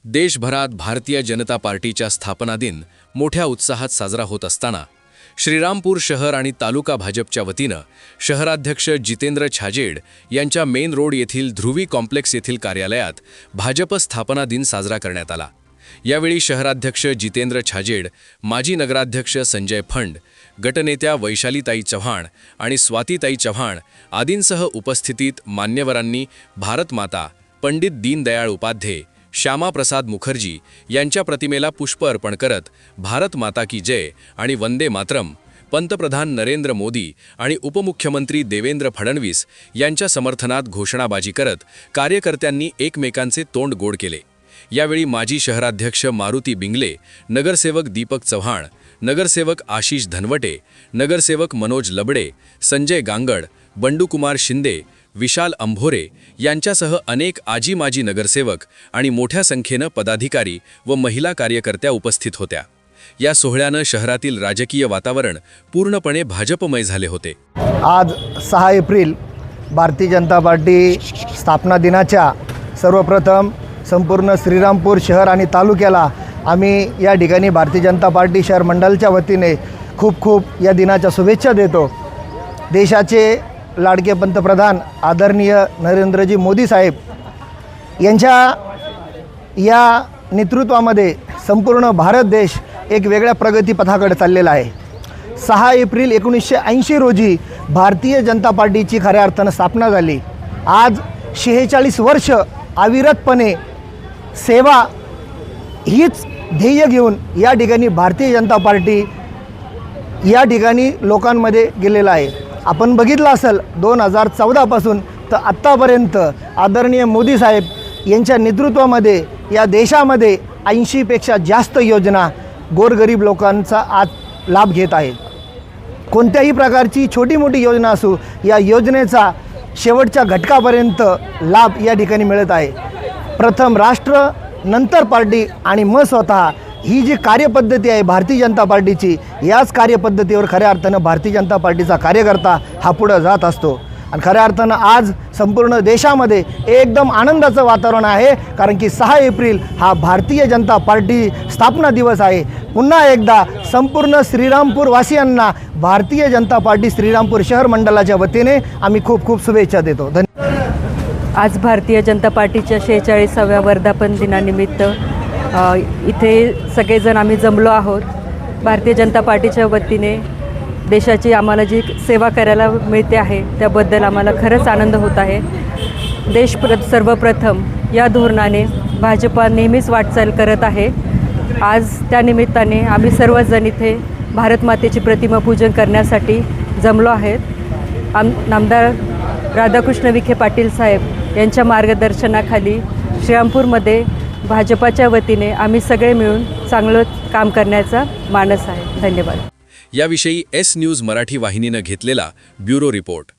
देशभरात भारतीय जनता पार्टीच्या स्थापना दिन मोठ्या उत्साहात साजरा होत असताना श्रीरामपूर शहर आणि तालुका भाजपच्या वतीनं शहराध्यक्ष जितेंद्र छाजेड यांच्या मेन रोड येथील ध्रुवी कॉम्प्लेक्स येथील कार्यालयात भाजप स्थापना दिन साजरा करण्यात आला। यावेळी शहराध्यक्ष जितेंद्र छाजेड, माजी नगराध्यक्ष संजय फंड, गटनेत्या वैशालीताई चव्हाण आणि स्वातीताई चव्हाण आदींसह उपस्थितीत मान्यवरांनी भारत माता, पंडित दीनदयाळ उपाध्याय, श्यामाप्रसाद मुखर्जी यांच्या प्रतिमेला पुष्प अर्पण करत भारत माता की जय आणि वंदे मातरम, पंतप्रधान नरेंद्र मोदी आणि उपमुख्यमंत्री देवेंद्र फडणवीस यांच्या समर्थनात घोषणाबाजी करत कार्यकर्त्यांनी एकमेकांचे तोंड गोड केले। यावेळी माजी शहराध्यक्ष मारुती बिंगले, नगरसेवक दीपक चव्हाण, नगरसेवक आशिष धनवटे, नगरसेवक मनोज लबडे, संजय गांगड, बंडूकुमार शिंदे, विशाल अंभोरे यांच्यासह अनेक आजी माजी नगरसेवक आणि मोठ्या संख्येनं पदाधिकारी व महिला कार्यकर्त्या उपस्थित होत्या। या सोहळ्यानं शहरातील राजकीय वातावरण पूर्णपणे भाजपमय झाले होते। आज 6 एप्रिल भारतीय जनता पार्टी स्थापना दिनाच्या सर्वप्रथम संपूर्ण श्रीरामपूर शहर आणि तालुक्याला आम्ही या ठिकाणी भारतीय जनता पार्टी शहर मंडळाच्या वतीने खूप या दिनाच्या शुभेच्छा देतो। देशाचे लाडके पंतप्रधान आदरणीय नरेंद्रजी मोदी साहेब यांच्या या नेतृत्वामध्ये संपूर्ण भारत देश एक वेगळ्या प्रगतीपथाकडे चाललेला आहे। 6 एप्रिल 1980 रोजी भारतीय जनता पार्टीची खऱ्या अर्थानं स्थापना झाली। आज 46 वर्ष अविरतपणे सेवा हीच ध्येय घेऊन या ठिकाणी भारतीय जनता पार्टी या ठिकाणी लोकांमध्ये गेलेला आहे। आपण बघितलं असेल 2014 पासून तर आत्तापर्यंत आदरणीय मोदी साहेब यांच्या नेतृत्वामध्ये या देशामध्ये 80 पेक्षा जास्त योजना गोरगरीब लोकांचा आज लाभ घेत आहे। कोणत्याही प्रकारची छोटी मोठी योजना असो, या योजनेचा शेवटच्या घटकापर्यंत लाभ या ठिकाणी मिळत आहे। प्रथम राष्ट्र, नंतर पार्टी आणि मग स्वतः, ही जी कार्यपद्धती आहे भारतीय जनता पार्टीची, याच कार्यपद्धतीवर खऱ्या अर्थानं भारतीय जनता पार्टीचा कार्यकर्ता हा पुढे जात असतो। आणि खऱ्या अर्थानं आज संपूर्ण देशामध्ये एकदम आनंदाचं वातावरण आहे, कारण की 6 एप्रिल हा भारतीय जनता पार्टी स्थापना दिवस आहे। पुन्हा एकदा संपूर्ण श्रीरामपूर वासियांना भारतीय जनता पार्टी श्रीरामपूर शहर मंडळाच्या वतीने आम्ही खूप शुभेच्छा देतो। आज भारतीय जनता पार्टीच्या 46व्या वर्धापन दिनानिमित्त इथे सगळेजण आम्ही जमलो आहोत। भारतीय जनता पार्टीच्या वतीने देशाची आम्हाला जी सेवा करायला मिळते आहे त्याबद्दल आम्हाला खरंच आनंद होत आहे। देश सर्वप्रथम या धोरणाने भाजपा नेहमीच वाटचाल करत आहे। आज त्या निमित्ताने आम्ही सर्वजण इथे भारत मातेची प्रतिमा पूजन करण्यासाठी जमलो आहेत। नामदार राधाकृष्ण विखे पाटील साहेब यांच्या मार्गदर्शनाखाली श्रीरामपूरमध्ये भाजपाच्या वतीने आम्ही सगळे मिळून चांगलं काम करण्याचा मानस आहे। धन्यवाद। याविषयी एस न्यूज मराठी वाहिनीनं घेतलेला ब्युरो रिपोर्ट।